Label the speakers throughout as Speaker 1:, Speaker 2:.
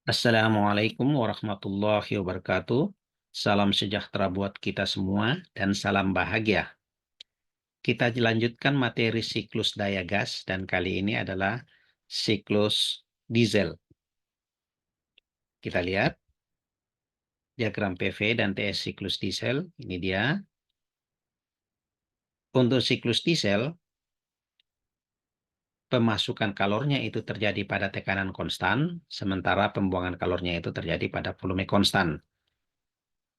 Speaker 1: Assalamualaikum warahmatullahi wabarakatuh. Salam sejahtera buat kita semua dan salam bahagia. Kita lanjutkan materi siklus daya gas dan kali ini adalah siklus diesel. Kita lihat diagram PV dan TS siklus diesel. Ini dia. Untuk siklus diesel, pemasukan kalornya itu terjadi pada tekanan konstan, sementara pembuangan kalornya itu terjadi pada volume konstan.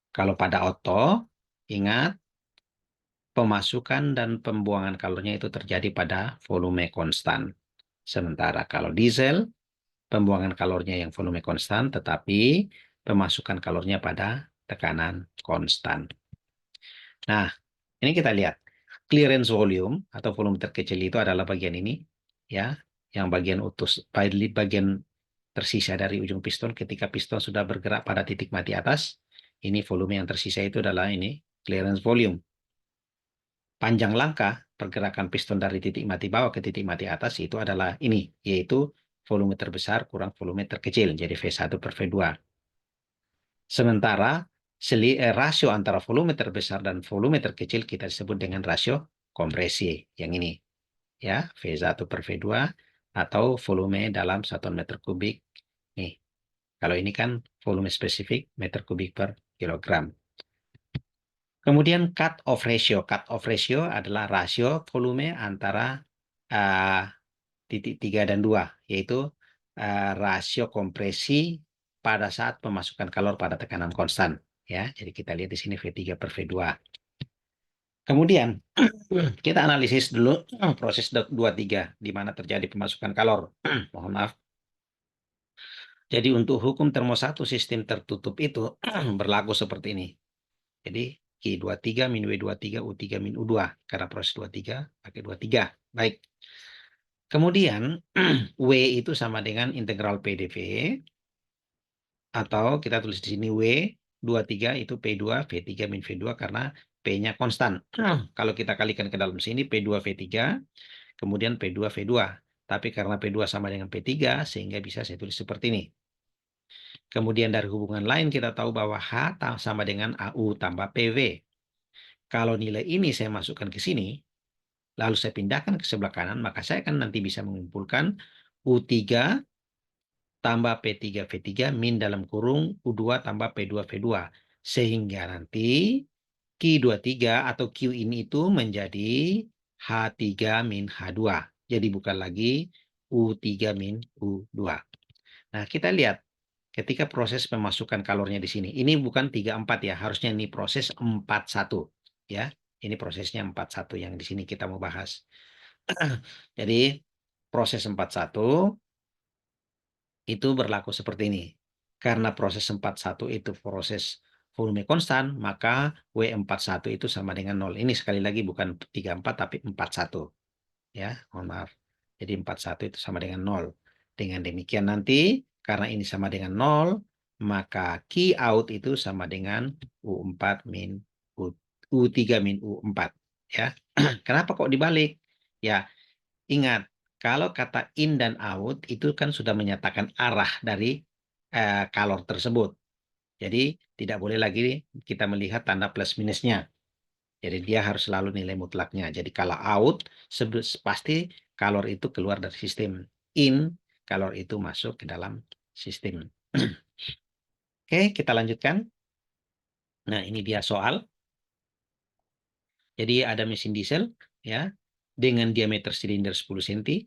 Speaker 1: Kalau pada Otto, ingat pemasukan dan pembuangan kalornya itu terjadi pada volume konstan. Sementara kalau diesel, pembuangan kalornya yang volume konstan, tetapi pemasukan kalornya pada tekanan konstan. Nah, ini kita lihat. Clearance volume atau volume terkecil itu adalah bagian ini, ya, yang bagian utus, bagian tersisa dari ujung piston ketika piston sudah bergerak pada titik mati atas. Ini volume yang tersisa itu adalah ini, clearance volume. Panjang langkah pergerakan piston dari titik mati bawah ke titik mati atas itu adalah ini, yaitu volume terbesar kurang volume terkecil, jadi V1 per V2. Sementara rasio antara volume terbesar dan volume terkecil kita sebut dengan rasio kompresi, yang ini, ya, V1 per V2 atau volume dalam satuan meter kubik. Nih, kalau ini kan volume spesifik meter kubik per kilogram. Kemudian cut-off ratio. Cut-off ratio adalah rasio volume antara titik 3 dan 2, yaitu rasio kompresi pada saat pemasukan kalor pada tekanan konstan. Ya, jadi kita lihat di sini V3 per V2. Kemudian kita analisis dulu proses 23 di mana terjadi pemasukan kalor. Mohon maaf. Jadi untuk hukum termo 1 sistem tertutup itu berlaku seperti ini. Jadi Q23 min W23 U3 min U2 karena proses 23 pakai 23. Baik. Kemudian W itu sama dengan integral PdV atau kita tulis di sini W23 itu P2 V3 min V2 karena P-nya konstan. Kalau kita kalikan ke dalam sini P2 V3 kemudian P2 V2. Tapi karena P2 sama dengan P3 sehingga bisa saya tulis seperti ini. Kemudian dari hubungan lain kita tahu bahwa H sama dengan AU tambah PV. Kalau nilai ini saya masukkan ke sini, lalu saya pindahkan ke sebelah kanan, maka saya akan nanti bisa mengumpulkan U3 tambah P3V3 min dalam kurung U2 tambah P2V2. Sehingga nanti Q23 atau Q ini itu menjadi H3 min H2. Jadi bukan lagi U3 min U2. Nah, kita lihat ketika proses pemasukan kalornya di sini. Ini bukan 34 ya, harusnya ini proses 41 ya. Ini prosesnya 41 yang di sini kita mau bahas. Jadi proses 41 itu berlaku seperti ini. Karena proses 41 itu proses volume konstan, maka W41 itu sama dengan 0. Ini sekali lagi bukan 34 tapi 41. Ya, mohon maaf. Jadi 41 itu sama dengan 0. Dengan demikian nanti, karena ini sama dengan 0, maka Q out itu sama dengan U4 min U3 min U4. Ya. Kenapa kok dibalik? Ya, ingat, kalau kata in dan out itu kan sudah menyatakan arah dari kalor tersebut. Jadi tidak boleh lagi kita melihat tanda plus minusnya. Jadi dia harus selalu nilai mutlaknya. Jadi kalau out, pasti kalor itu keluar dari sistem. In, kalor itu masuk ke dalam sistem. Oke, kita lanjutkan. Nah, ini dia soal. Jadi ada mesin diesel ya dengan diameter silinder 10 cm,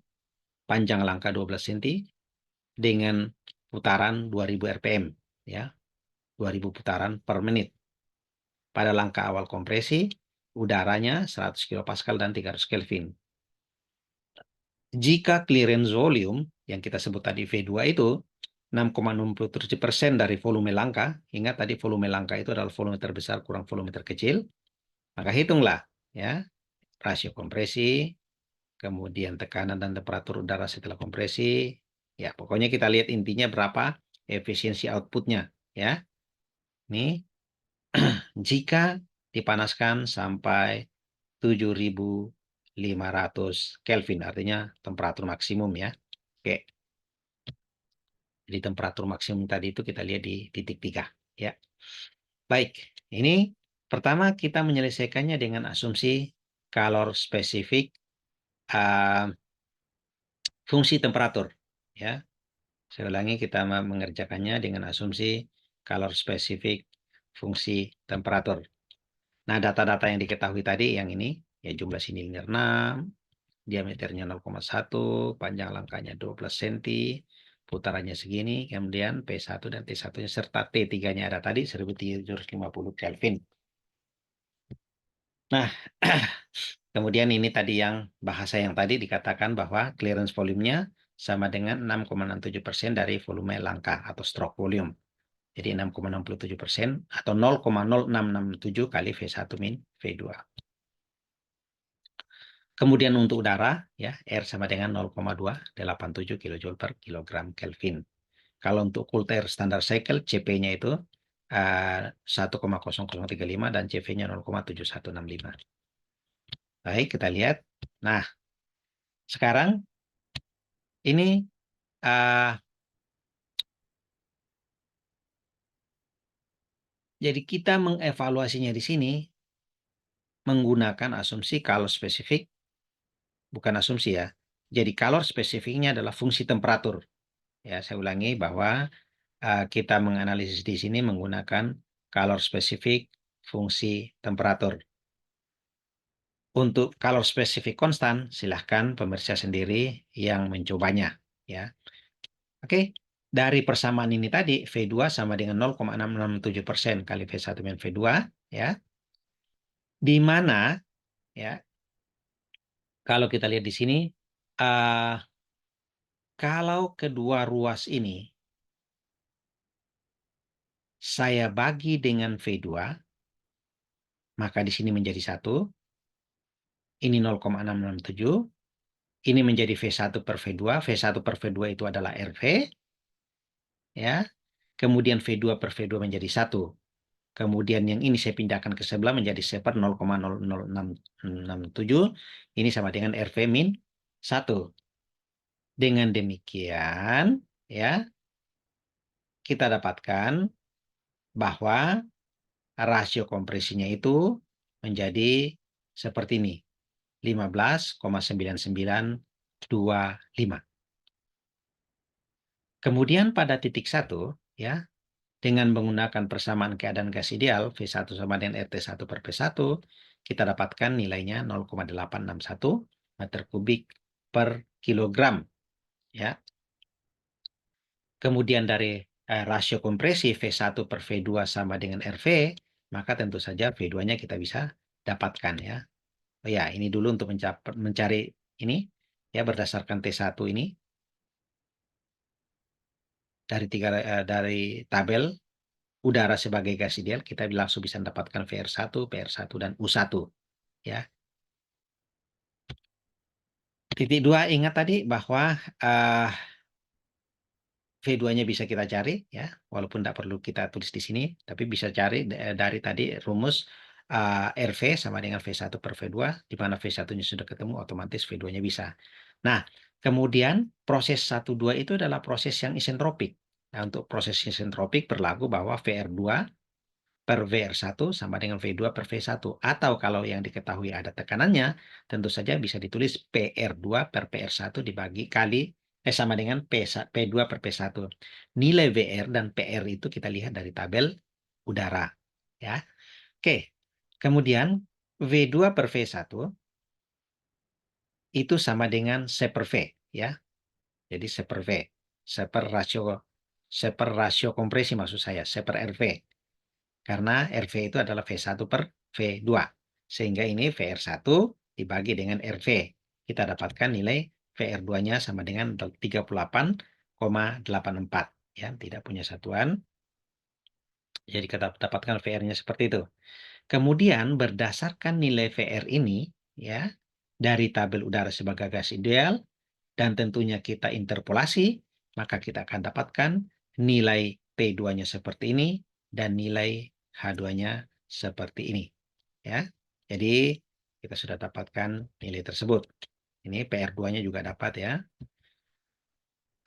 Speaker 1: panjang langkah 12 cm dengan putaran 2000 rpm ya. 2000 putaran per menit. Pada langkah awal kompresi, udaranya 100 kPa dan 300 Kelvin. Jika clearance volume yang kita sebut tadi V2 itu 6,67% dari volume langkah, ingat tadi volume langkah itu adalah volume terbesar kurang volume terkecil, maka hitunglah ya rasio kompresi, kemudian tekanan dan temperatur udara setelah kompresi. Ya, pokoknya kita lihat intinya berapa efisiensi outputnya ya. Nih, jika dipanaskan sampai 7.500 Kelvin, artinya temperatur maksimum ya. Oke. Jadi temperatur maksimum tadi itu kita lihat di titik 3. Ya. Baik, ini pertama kita menyelesaikannya dengan asumsi kalor spesifik fungsi temperatur. Ya. Saya ulangi, kita mengerjakannya dengan asumsi kalor spesifik fungsi temperatur. Nah, data-data yang diketahui tadi yang ini, ya jumlah silinder 6, diameternya 0,1, panjang langkahnya 12 cm, putarannya segini, kemudian P1 dan T1-nya serta T3-nya ada tadi 1750 Kelvin. Nah, kemudian ini tadi yang bahasa yang tadi dikatakan bahwa clearance volume-nya sama dengan 6,67% dari volume langkah atau stroke volume. Jadi 6,67% atau 0,0667 kali V1 min V2. Kemudian untuk udara, ya R sama dengan 0,287 kJ per kilogram Kelvin. Kalau untuk cool air standard cycle, CP-nya itu 1,0035 dan CV-nya 0,7165. Baik, kita lihat. Nah, sekarang ini jadi kita mengevaluasinya di sini menggunakan asumsi kalor spesifik, bukan asumsi ya. Jadi kalor spesifiknya adalah fungsi temperatur. Ya, saya ulangi bahwa kita menganalisis di sini menggunakan kalor spesifik fungsi temperatur. Untuk kalor spesifik konstan, silahkan pemirsa sendiri yang mencobanya. Ya, oke. Dari persamaan ini tadi, V2 sama dengan 0,667% kali V1 min V2, ya. Di mana, ya, kalau kita lihat di sini, kalau kedua ruas ini saya bagi dengan V2, maka di sini menjadi 1. Ini 0,667. Ini menjadi V1 per V2. V1 per V2 itu adalah RV. Ya. Kemudian V2 per V2 menjadi 1. Kemudian yang ini saya pindahkan ke sebelah menjadi seper 0,00667. Ini sama dengan RV min 1. Dengan demikian, ya, kita dapatkan bahwa rasio kompresinya itu menjadi seperti ini. 15,9925. Kemudian pada titik 1, ya, dengan menggunakan persamaan keadaan gas ideal, V1 sama dengan RT1 per P1, kita dapatkan nilainya 0,861 meter kubik per kilogram. Ya. Kemudian dari rasio kompresi V1 per V2 sama dengan RV, maka tentu saja V2-nya kita bisa dapatkan. Ya. Oh ya, ini dulu untuk mencari ini, ya, berdasarkan T1 ini. Dari tabel udara sebagai gas ideal, kita langsung bisa mendapatkan VR1, PR1, dan U1. Ya. Titik 2, ingat tadi bahwa V2-nya bisa kita cari, ya, walaupun tidak perlu kita tulis di sini, tapi bisa cari dari tadi rumus RV sama dengan V1 per V2, di mana V1-nya sudah ketemu, otomatis V2-nya bisa. Nah, kemudian proses 1-2 itu adalah proses yang isentropik. Nah, untuk proses isentropik berlaku bahwa VR2 per VR1 sama dengan V2 per V1. Atau kalau yang diketahui ada tekanannya, tentu saja bisa ditulis PR2 per PR1 dibagi kali sama dengan P2 per P1. Nilai VR dan PR itu kita lihat dari tabel udara. Ya. Oke. Kemudian V2 per V1 itu sama dengan C per V. Ya. Jadi C per V. C per rasio kompresi maksud saya. C per RV. Karena RV itu adalah V1 per V2. Sehingga ini VR1 dibagi dengan RV. Kita dapatkan nilai VR2-nya sama dengan 38,84. Ya, tidak punya satuan. Jadi kita dapatkan VR-nya seperti itu. Kemudian berdasarkan nilai VR ini, ya, dari tabel udara sebagai gas ideal, dan tentunya kita interpolasi, maka kita akan dapatkan nilai P2-nya seperti ini dan nilai H2-nya seperti ini. Ya. Jadi kita sudah dapatkan nilai tersebut. Ini PR2-nya juga dapat, ya.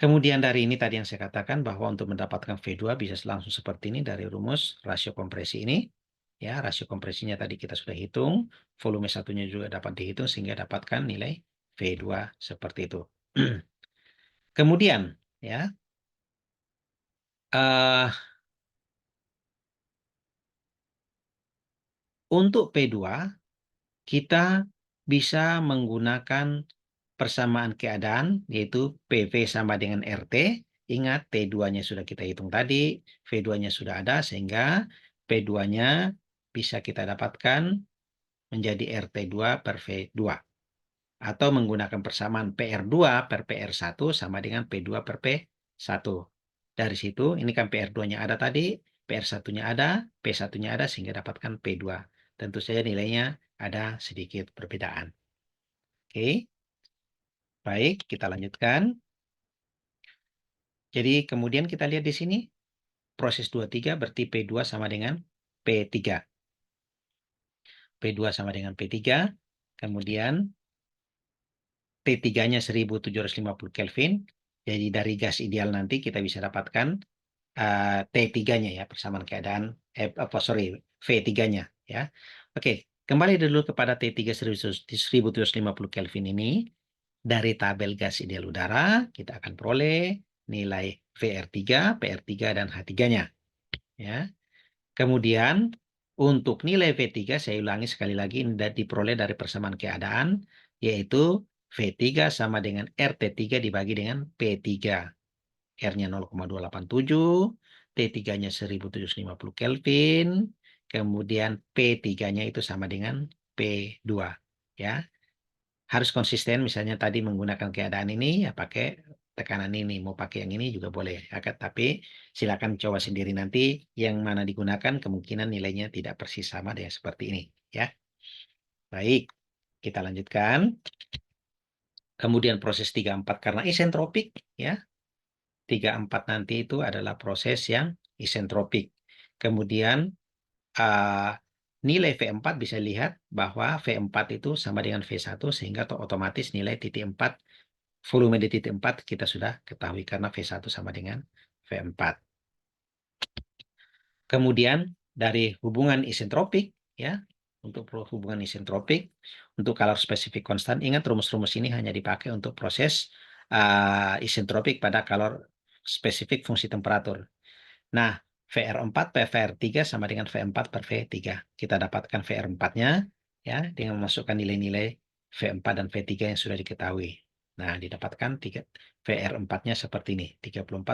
Speaker 1: Kemudian dari ini tadi yang saya katakan bahwa untuk mendapatkan V2 bisa langsung seperti ini dari rumus rasio kompresi ini. Ya, rasio kompresinya tadi kita sudah hitung, volume satunya juga dapat dihitung sehingga dapatkan nilai V2 seperti itu. Kemudian ya, untuk P2 kita bisa menggunakan persamaan keadaan, yaitu PV sama dengan RT. Ingat, T2-nya sudah kita hitung tadi, V2-nya sudah ada, sehingga P2-nya bisa kita dapatkan menjadi RT2 per V2. Atau menggunakan persamaan PR2 per PR1 sama dengan P2 per P1. Dari situ, ini kan PR2-nya ada tadi, PR1-nya ada, P1-nya ada, sehingga dapatkan P2. Tentu saja nilainya ada sedikit perbedaan. Oke, baik, kita lanjutkan. Jadi kemudian kita lihat di sini, proses 23 berarti P2 sama dengan P3. P2 sama dengan P3, kemudian T3-nya 1750 Kelvin. Jadi dari gas ideal nanti kita bisa dapatkan T3-nya ya, persamaan keadaan, V3-nya ya. Oke, kembali dulu kepada T3 1750 Kelvin ini. Dari tabel gas ideal udara, kita akan peroleh nilai VR3, PR3, dan H3-nya. Ya. Kemudian, untuk nilai V3, saya ulangi sekali lagi, ini diperoleh dari persamaan keadaan, yaitu V3 sama dengan RT3 dibagi dengan P3. R-nya 0,287, T3-nya 1750 Kelvin, kemudian P3-nya itu sama dengan P2. Ya. Harus konsisten, misalnya tadi menggunakan keadaan ini, ya pakai tekanan ini. Mau pakai yang ini juga boleh. Tapi silakan coba sendiri nanti yang mana digunakan, kemungkinan nilainya tidak persis sama dengan seperti ini. Ya. Baik, kita lanjutkan. Kemudian proses 34 karena isentropik. Ya. 34 nanti itu adalah proses yang isentropik. Kemudian nilai V4 bisa lihat bahwa V4 itu sama dengan V1 sehingga otomatis nilai titik 4, volume di titik 4 kita sudah ketahui karena V1 sama dengan V4. Kemudian dari hubungan isentropik ya, untuk hubungan isentropik untuk color specific constant, ingat rumus-rumus ini hanya dipakai untuk proses isentropik pada color spesifik fungsi temperatur. Nah, VR4 per VR3 sama dengan V4 per V3. Kita dapatkan VR4-nya ya dengan memasukkan nilai-nilai V4 dan V3 yang sudah diketahui. Nah, didapatkan VR4-nya seperti ini, 34,1.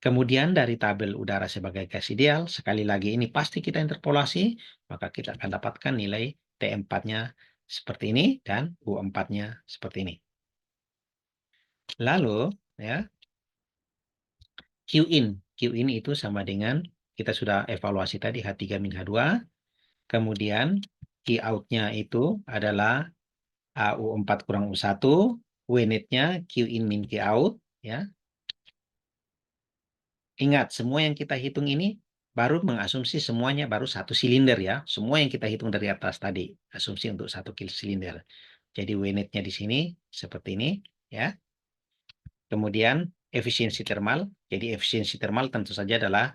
Speaker 1: Kemudian dari tabel udara sebagai gas ideal, sekali lagi ini pasti kita interpolasi, maka kita akan dapatkan nilai T4-nya seperti ini dan U4-nya seperti ini. Lalu, ya, Qin itu sama dengan, kita sudah evaluasi tadi H3 min H2, kemudian Q out-nya itu adalah U4 kurang U1, W-net-nya Qin min Q out, ya. Ingat, semua yang kita hitung ini baru mengasumsi semuanya baru satu silinder ya. Semua yang kita hitung dari atas tadi, asumsi untuk satu silinder. Jadi W-net-nya di sini seperti ini, ya. Kemudian efisiensi termal. Jadi efisiensi termal tentu saja adalah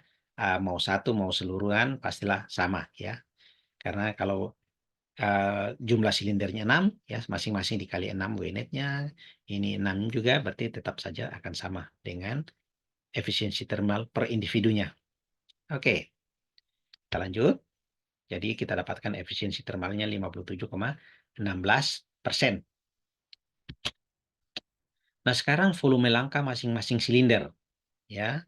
Speaker 1: mau satu mau seluruhan pastilah sama ya. Karena kalau jumlah silindernya 6 ya, masing-masing dikali 6 W-net-nya, ini 6 juga berarti tetap saja akan sama dengan efisiensi termal per individunya. Oke, kita lanjut. Jadi kita dapatkan efisiensi termalnya 57,16%. Nah, sekarang volume langka masing-masing silinder ya.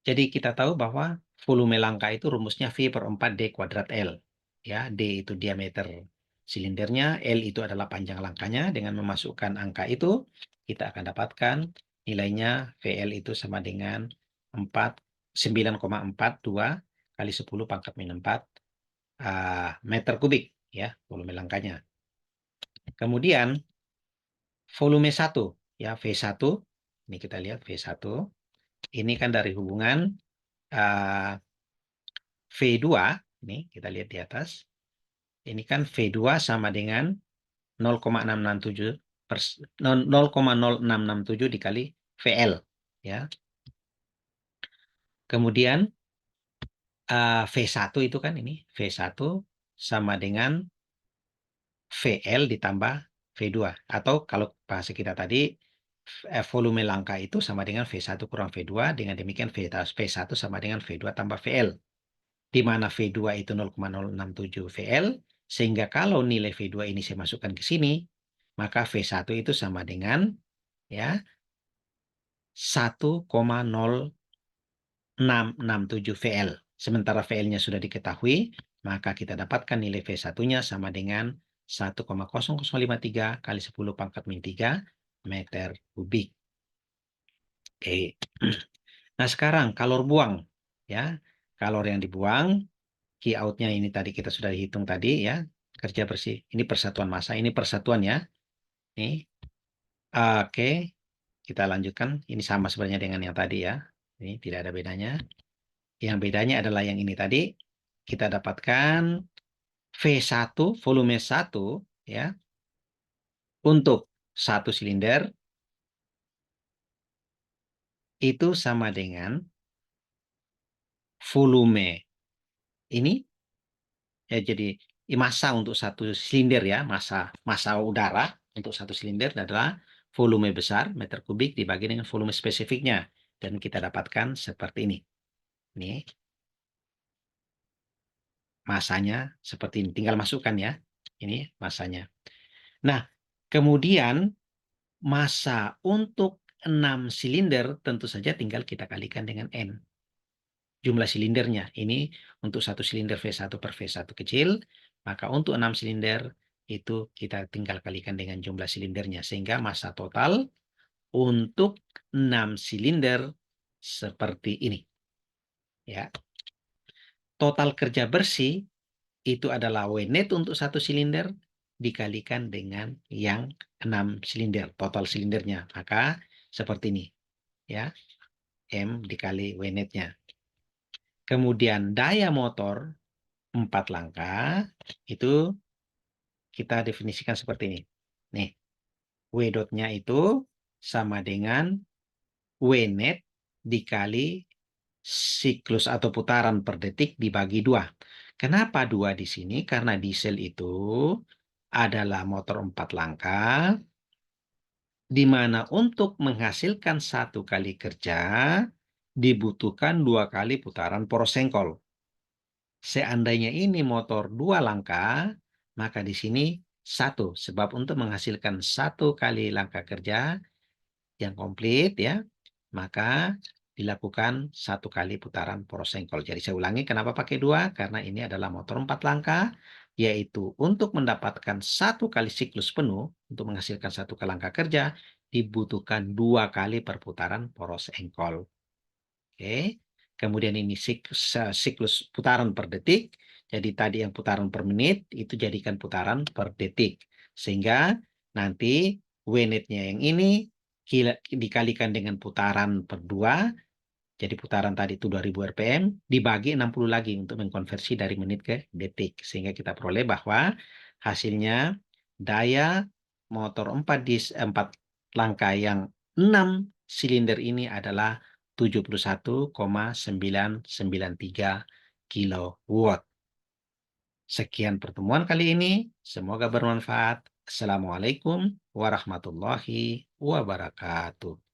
Speaker 1: Jadi kita tahu bahwa volume langka itu rumusnya V per 4 D kuadrat L. Ya, D itu diameter silindernya, L itu adalah panjang langkanya. Dengan memasukkan angka itu, kita akan dapatkan nilainya VL itu sama dengan 9,42 kali 10 pangkat min 4 meter kubik, ya, volume langkanya. Kemudian, volume 1, ya, V1, ini kita lihat V1, ini kan dari hubungan V2, ini kita lihat di atas, ini kan V2 sama dengan 0,667 0,0667 dikali VL. Ya. Kemudian V1 itu kan ini. V1 sama dengan VL ditambah V2. Atau kalau bahasa kita tadi, volume langka itu sama dengan V1 kurang V2. Dengan demikian V1 sama dengan V2 tambah VL. Di mana V2 itu 0,067 VL. Sehingga kalau nilai V2 ini saya masukkan ke sini, maka V1 itu sama dengan ya 1,0667 VL. Sementara VL-nya sudah diketahui, maka kita dapatkan nilai V1-nya sama dengan 1,0053 kali 10 pangkat min 3 meter kubik. Oke. Nah, sekarang kalor buang. Ya, kalor yang dibuang, Q out-nya ini tadi kita sudah hitung tadi ya. Kerja bersih. Ini persatuan massa, ini persatuan ya. Nih. Oke. Kita lanjutkan. Ini sama sebenarnya dengan yang tadi ya. Ini tidak ada bedanya. Yang bedanya adalah yang ini tadi. Kita dapatkan V1, volume 1 ya. Untuk satu silinder itu sama dengan volume ini ya, jadi massa untuk satu silinder ya, massa udara untuk satu silinder adalah volume besar meter kubik dibagi dengan volume spesifiknya, dan kita dapatkan seperti ini. Ini massanya seperti ini, tinggal masukkan ya. Ini massanya. Nah, kemudian massa untuk 6 silinder tentu saja tinggal kita kalikan dengan N. Jumlah silindernya. Ini untuk satu silinder V1 per V1 kecil, maka untuk 6 silinder itu kita tinggal kalikan dengan jumlah silindernya. Sehingga massa total untuk 6 silinder seperti ini. Ya. Total kerja bersih itu adalah W net untuk satu silinder dikalikan dengan yang 6 silinder, total silindernya. Maka seperti ini. Ya. M dikali W netnya. Kemudian daya motor 4 langkah itu kita definisikan seperti ini. Nih, W dotnya itu sama dengan W net dikali siklus atau putaran per detik dibagi 2. Kenapa 2 di sini? Karena diesel itu adalah motor 4 langkah, di mana untuk menghasilkan 1 kali kerja dibutuhkan 2 kali putaran poros sengkol. Seandainya ini motor 2 langkah, maka di sini 1. Sebab untuk menghasilkan 1 kali langkah kerja yang komplit ya, maka dilakukan 1 kali putaran poros sengkol. Jadi saya ulangi, kenapa pakai 2? Karena ini adalah motor 4 langkah, yaitu untuk mendapatkan 1 kali siklus penuh, untuk menghasilkan 1 kali langkah kerja, dibutuhkan 2 kali perputaran poros engkol. Oke. Kemudian ini siklus putaran per detik. Jadi tadi yang putaran per menit, itu jadikan putaran per detik. Sehingga nanti W net-nya yang ini dikalikan dengan putaran per 2. Jadi putaran tadi itu 2000 RPM, dibagi 60 lagi untuk mengkonversi dari menit ke detik. Sehingga kita peroleh bahwa hasilnya daya motor 4 langkah yang 6 silinder ini adalah 71,993 kilowatt. Sekian pertemuan kali ini. Semoga bermanfaat. Assalamualaikum warahmatullahi wabarakatuh.